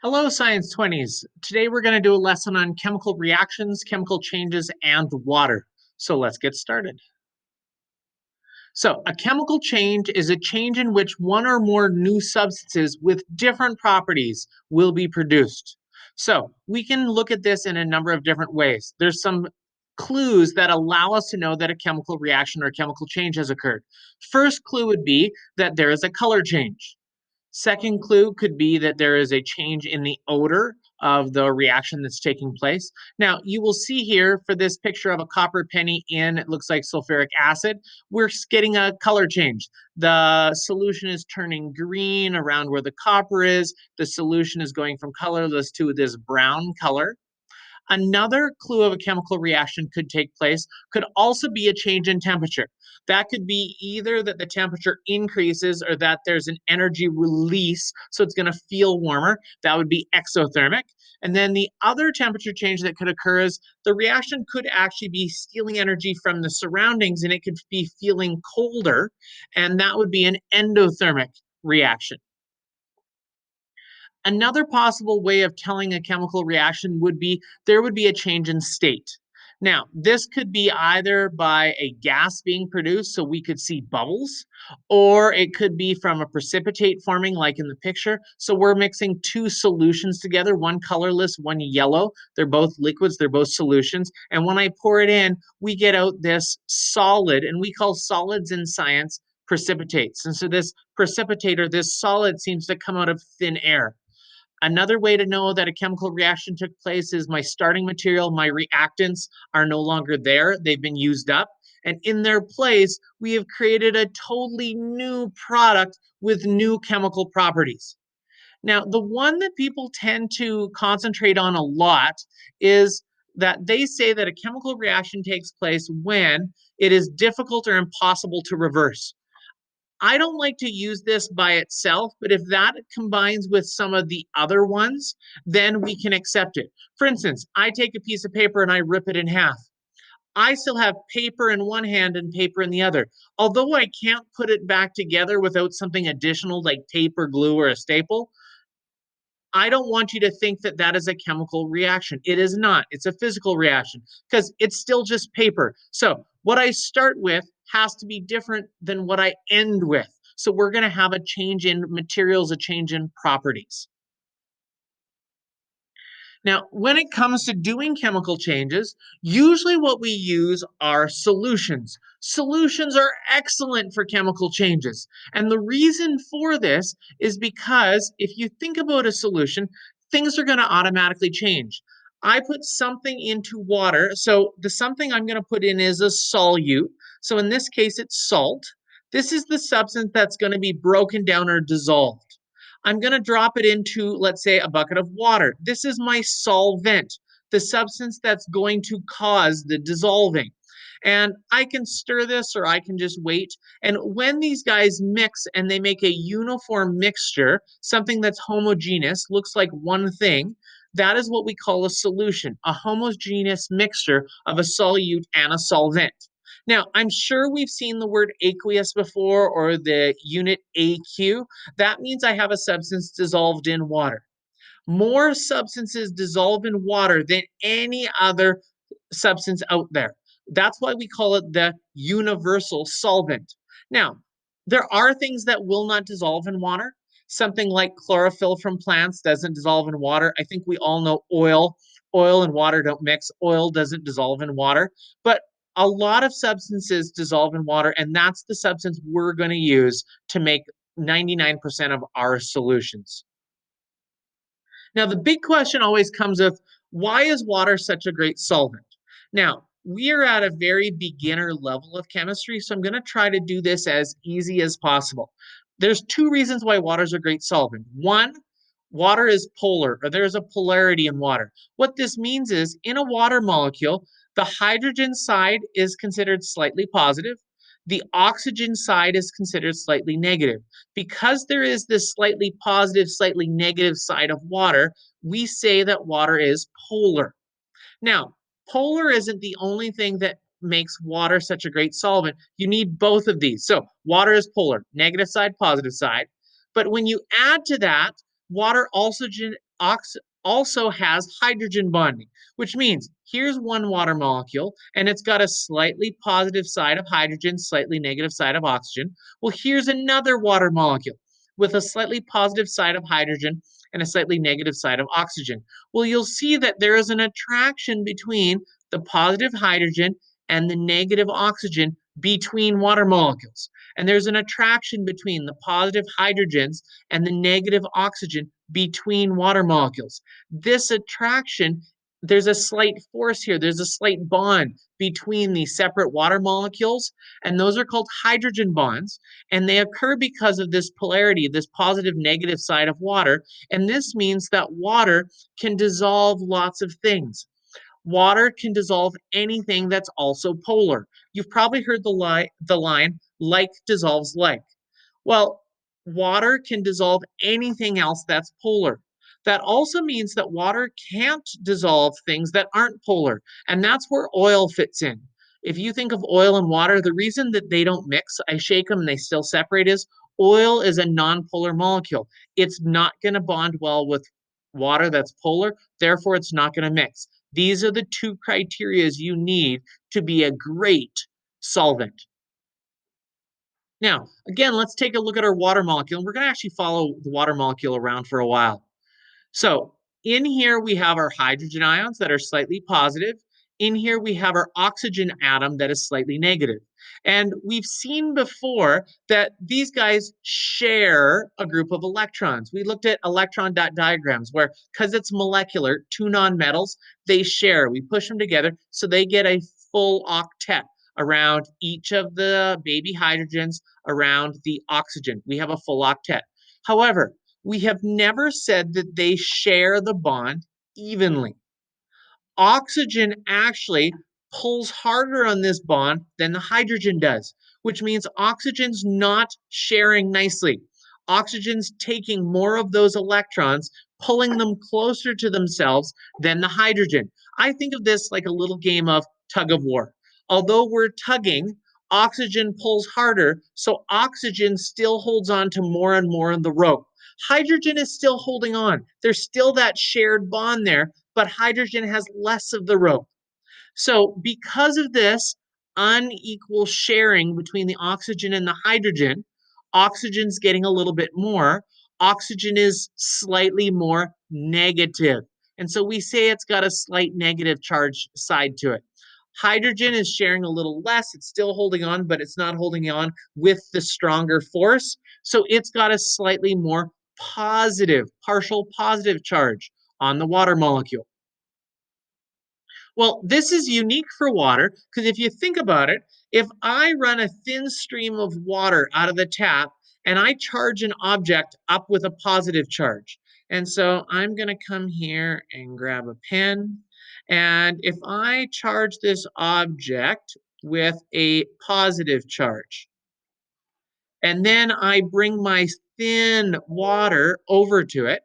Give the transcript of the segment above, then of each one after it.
Hello, Science 20s. Today we're going to do a lesson on chemical reactions, chemical changes, and water. So let's get started. So, a chemical change is a change in which one or more new substances with different properties will be produced. So, we can look at this in a number of different ways. There's some clues that allow us to know that a chemical reaction or chemical change has occurred. First clue would be that there is a color change. Second clue could be that there is a change in the odor of the reaction that's taking place. Now, you will see here for this picture of a copper penny in, it looks like sulfuric acid, we're getting a color change. The solution is turning green around where the copper is. The solution is going from colorless to this brown color. Another clue of a chemical reaction could take place could also be a change in temperature. That could be either that the temperature increases or that there's an energy release, so it's going to feel warmer. That would be exothermic. And then the other temperature change that could occur is the reaction could actually be stealing energy from the surroundings and it could be feeling colder, and that would be an endothermic reaction. Another possible way of telling a chemical reaction would be there would be a change in state. Now, this could be either by a gas being produced, so we could see bubbles, or it could be from a precipitate forming, like in the picture. So we're mixing two solutions together, one colorless, one yellow. They're both liquids, they're both solutions. And when I pour it in, we get out this solid, and we call solids in science precipitates. And so this precipitate or this solid seems to come out of thin air. Another way to know that a chemical reaction took place is my starting material, my reactants are no longer there. They've been used up. And in their place, we have created a totally new product with new chemical properties. Now, the one that people tend to concentrate on a lot is that they say that a chemical reaction takes place when it is difficult or impossible to reverse. I don't like to use this by itself, but if that combines with some of the other ones, then we can accept it. For instance, I take a piece of paper and I rip it in half. I still have paper in one hand and paper in the other. Although I can't put it back together without something additional like tape or glue or a staple, I don't want you to think that that is a chemical reaction. It is not. It's a physical reaction because it's still just paper. So what I start with has to be different than what I end with. So we're going to have a change in materials, a change in properties. Now, when it comes to doing chemical changes, usually what we use are solutions. Solutions are excellent for chemical changes. And the reason for this is because if you think about a solution, things are going to automatically change. I put something into water. So the something I'm going to put in is a solute. So in this case, it's salt. This is the substance that's going to be broken down or dissolved. I'm going to drop it into, let's say, a bucket of water. This is my solvent, the substance that's going to cause the dissolving. And I can stir this or I can just wait. And when these guys mix and they make a uniform mixture, something that's homogeneous, looks like one thing, that is what we call a solution, a homogeneous mixture of a solute and a solvent. Now, I'm sure we've seen the word aqueous before or the unit AQ. That means I have a substance dissolved in water. More substances dissolve in water than any other substance out there. That's why we call it the universal solvent. Now, there are things that will not dissolve in water. Something like chlorophyll from plants doesn't dissolve in water. I think we all know oil. Oil and water don't mix. Oil doesn't dissolve in water. But a lot of substances dissolve in water, and that's the substance we're going to use to make 99% of our solutions. Now, the big question always comes with why is water such a great solvent? Now, we are at a very beginner level of chemistry, so I'm going to try to do this as easy as possible. There's two reasons why water is a great solvent. One, water is polar, or there's a polarity in water. What this means is in a water molecule, the hydrogen side is considered slightly positive, the oxygen side is considered slightly negative. Because there is this slightly positive, slightly negative side of water, we say that water is polar. Now, polar isn't the only thing that makes water such a great solvent. You need both of these. So, water is polar, negative side, positive side. But when you add to that, water also ox also has hydrogen bonding, which means here's one water molecule and it's got a slightly positive side of hydrogen, slightly negative side of oxygen. Well, here's another water molecule with a slightly positive side of hydrogen and a slightly negative side of oxygen. Well, you'll see that there is an attraction between the positive hydrogen and the negative oxygen between water molecules. And there's an attraction between the positive hydrogens and the negative oxygen between water molecules. This attraction, there's a slight force here, there's a slight bond between these separate water molecules, and those are called hydrogen bonds. And they occur because of this polarity, this positive negative side of water. And this means that water can dissolve lots of things. Water can dissolve anything that's also polar. You've probably heard the line, like dissolves like. Well, water can dissolve anything else that's polar. That also means that water can't dissolve things that aren't polar, and that's where oil fits in. If you think of oil and water, the reason that they don't mix, I shake them and they still separate, is oil is a nonpolar molecule. It's not going to bond well with water that's polar, therefore it's not going to mix. These are the two criterias you need to be a great solvent. Now, again, let's take a look at our water molecule. And we're going to actually follow the water molecule around for a while. So in here, we have our hydrogen ions that are slightly positive. In here, we have our oxygen atom that is slightly negative. And we've seen before that these guys share a group of electrons. We looked at electron dot diagrams where, because it's molecular, two nonmetals, they share. We push them together so they get a full octet around each of the baby hydrogens around the oxygen. We have a full octet. However, we have never said that they share the bond evenly. Oxygen actually pulls harder on this bond than the hydrogen does, which means oxygen's not sharing nicely. Oxygen's taking more of those electrons, pulling them closer to themselves than the hydrogen. I think of this like a little game of tug of war. Although we're tugging, oxygen pulls harder, so oxygen still holds on to more and more of the rope. Hydrogen is still holding on. There's still that shared bond there, but hydrogen has less of the rope. So because of this unequal sharing between the oxygen and the hydrogen, oxygen's getting a little bit more. Oxygen is slightly more negative. And so we say it's got a slight negative charge side to it. Hydrogen is sharing a little less. It's still holding on, but it's not holding on with the stronger force. So it's got a slightly more positive, partial positive charge on the water molecule. Well, this is unique for water because if you think about it, if I run a thin stream of water out of the tap and I charge an object up with a positive charge, and so I'm going to come here and grab a pen. And if I charge this object with a positive charge, and then I bring my thin water over to it,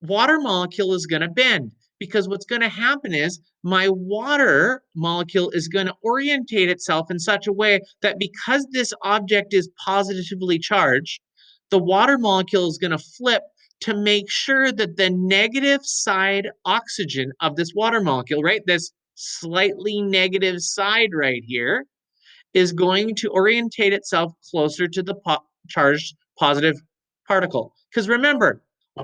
water molecule is going to bend because what's going to happen is my water molecule is going to orientate itself in such a way that because this object is positively charged, the water molecule is going to flip to make sure that the negative side oxygen of this water molecule, right, this slightly negative side right here, is going to orientate itself closer to the charged positive particle. Because remember,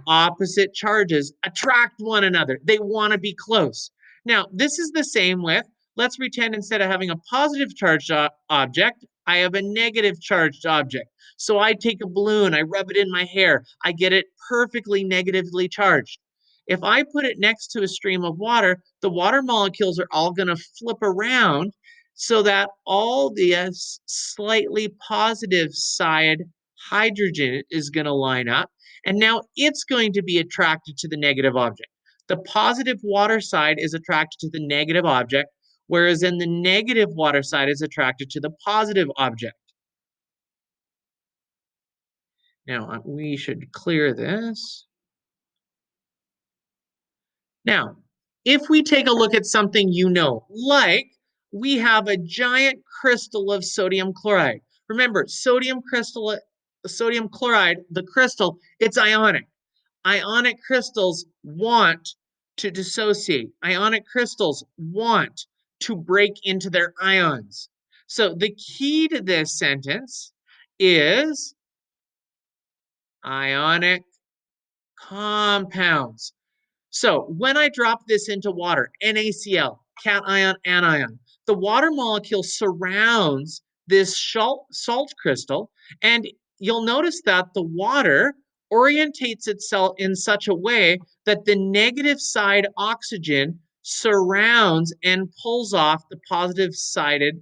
opposite charges attract one another. They want to be close. Now, this is the same with, let's pretend instead of having a positive charged object, I have a negative charged object. So I take a balloon, I rub it in my hair, I get it perfectly negatively charged. If I put it next to a stream of water, the water molecules are all going to flip around so that all the slightly positive side hydrogen is going to line up. And now it's going to be attracted to the negative object. The positive water side is attracted to the negative object, whereas in the negative water side is attracted to the positive object. Now, we should clear this. Now, if we take a look at something you know, like we have a giant crystal of sodium chloride. Remember, sodium chloride, the crystal, it's ionic. Ionic crystals want to dissociate. Ionic crystals want to break into their ions. So the key to this sentence is ionic compounds. So when I drop this into water, NaCl, cation, anion, the water molecule surrounds this salt crystal, and you'll notice that the water orientates itself in such a way that the negative side oxygen surrounds and pulls off the positive sided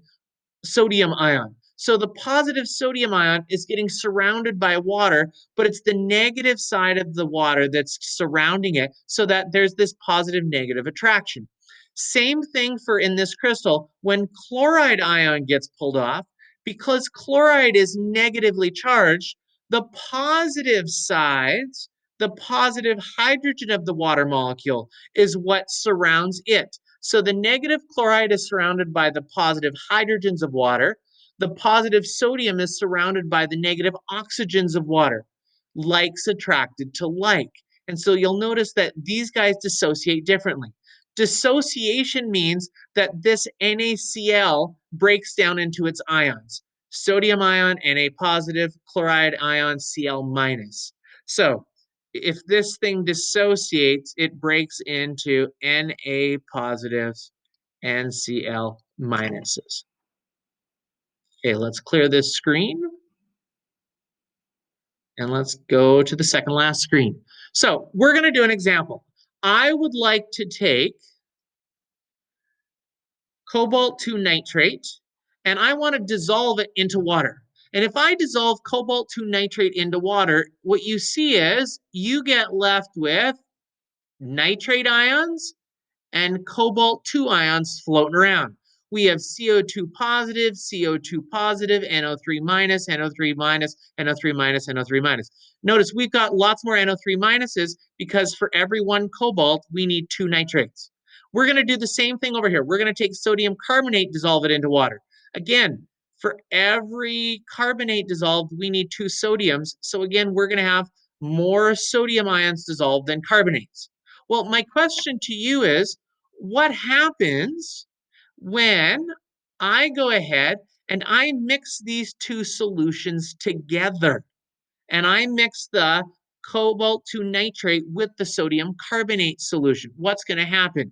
sodium ion. So the positive sodium ion is getting surrounded by water, but it's the negative side of the water that's surrounding it so that there's this positive negative attraction. Same thing for in this crystal, when chloride ion gets pulled off, because chloride is negatively charged, the positive sides, the positive hydrogen of the water molecule is what surrounds it. So the negative chloride is surrounded by the positive hydrogens of water. The positive sodium is surrounded by the negative oxygens of water. Like's attracted to like. And so you'll notice that these guys dissociate differently. Dissociation means that this NaCl breaks down into its ions. Sodium ion, Na positive, chloride ion, Cl minus. So if this thing dissociates, it breaks into Na positives and Cl minuses. Okay, let's clear this screen and let's go to the second last screen. So we're going to do an example. I would like to take cobalt 2 nitrate and I want to dissolve it into water. And if I dissolve cobalt 2 nitrate into water, what you see is you get left with nitrate ions and cobalt 2 ions floating around. We have CO2 positive, CO2 positive, NO3 minus, NO3 minus, NO3 minus, NO3 minus. Notice we've got lots more NO3 minuses because for every one cobalt, we need 2 nitrates. We're going to do the same thing over here. We're going to take sodium carbonate, dissolve it into water. Again, for every carbonate dissolved, we need 2 sodiums. So again, we're going to have more sodium ions dissolved than carbonates. Well, my question to you is, what happens when I go ahead and I mix these two solutions together? And I mix the cobalt 2 nitrate with the sodium carbonate solution. What's going to happen?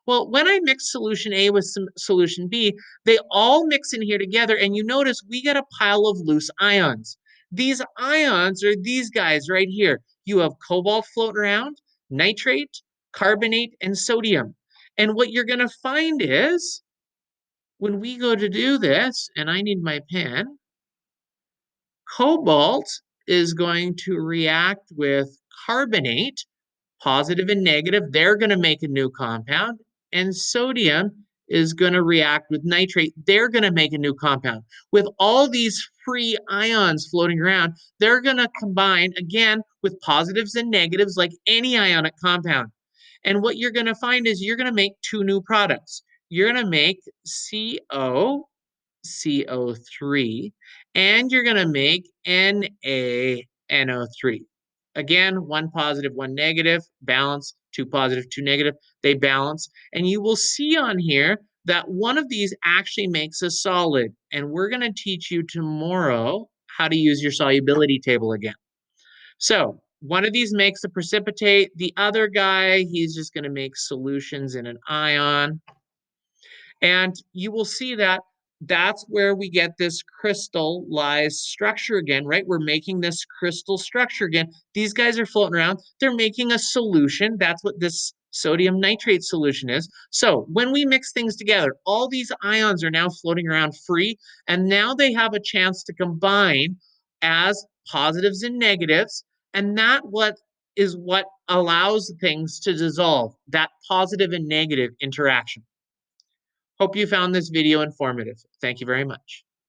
Well, when I mix solution A with some solution B, they all mix in here together, and you notice we get a pile of loose ions. These ions are these guys right here. You have cobalt floating around, nitrate, carbonate, and sodium. And what you're going to find is when we go to do this, and I need my pen, cobalt is going to react with carbonate, positive and negative, they're going to make a new compound. And sodium is going to react with nitrate. They're going to make a new compound. With all these free ions floating around, they're going to combine again with positives and negatives like any ionic compound. And what you're going to find is you're going to make two new products. You're going to make CO CO3, and you're going to make NaNO3. Again, one positive, one negative, balance, two positive, two negative, they balance. And you will see on here that one of these actually makes a solid. And we're going to teach you tomorrow how to use your solubility table again. So one of these makes a precipitate. The other guy, he's just going to make solutions in an ion. And you will see that that's where we get this crystallized structure again, right? We're making this crystal structure again. These guys are floating around. They're making a solution. That's what this sodium nitrate solution is. So when we mix things together, all these ions are now floating around free, and now they have a chance to combine as positives and negatives. And that what allows things to dissolve, that positive and negative interaction. Hope you found this video informative. Thank you very much.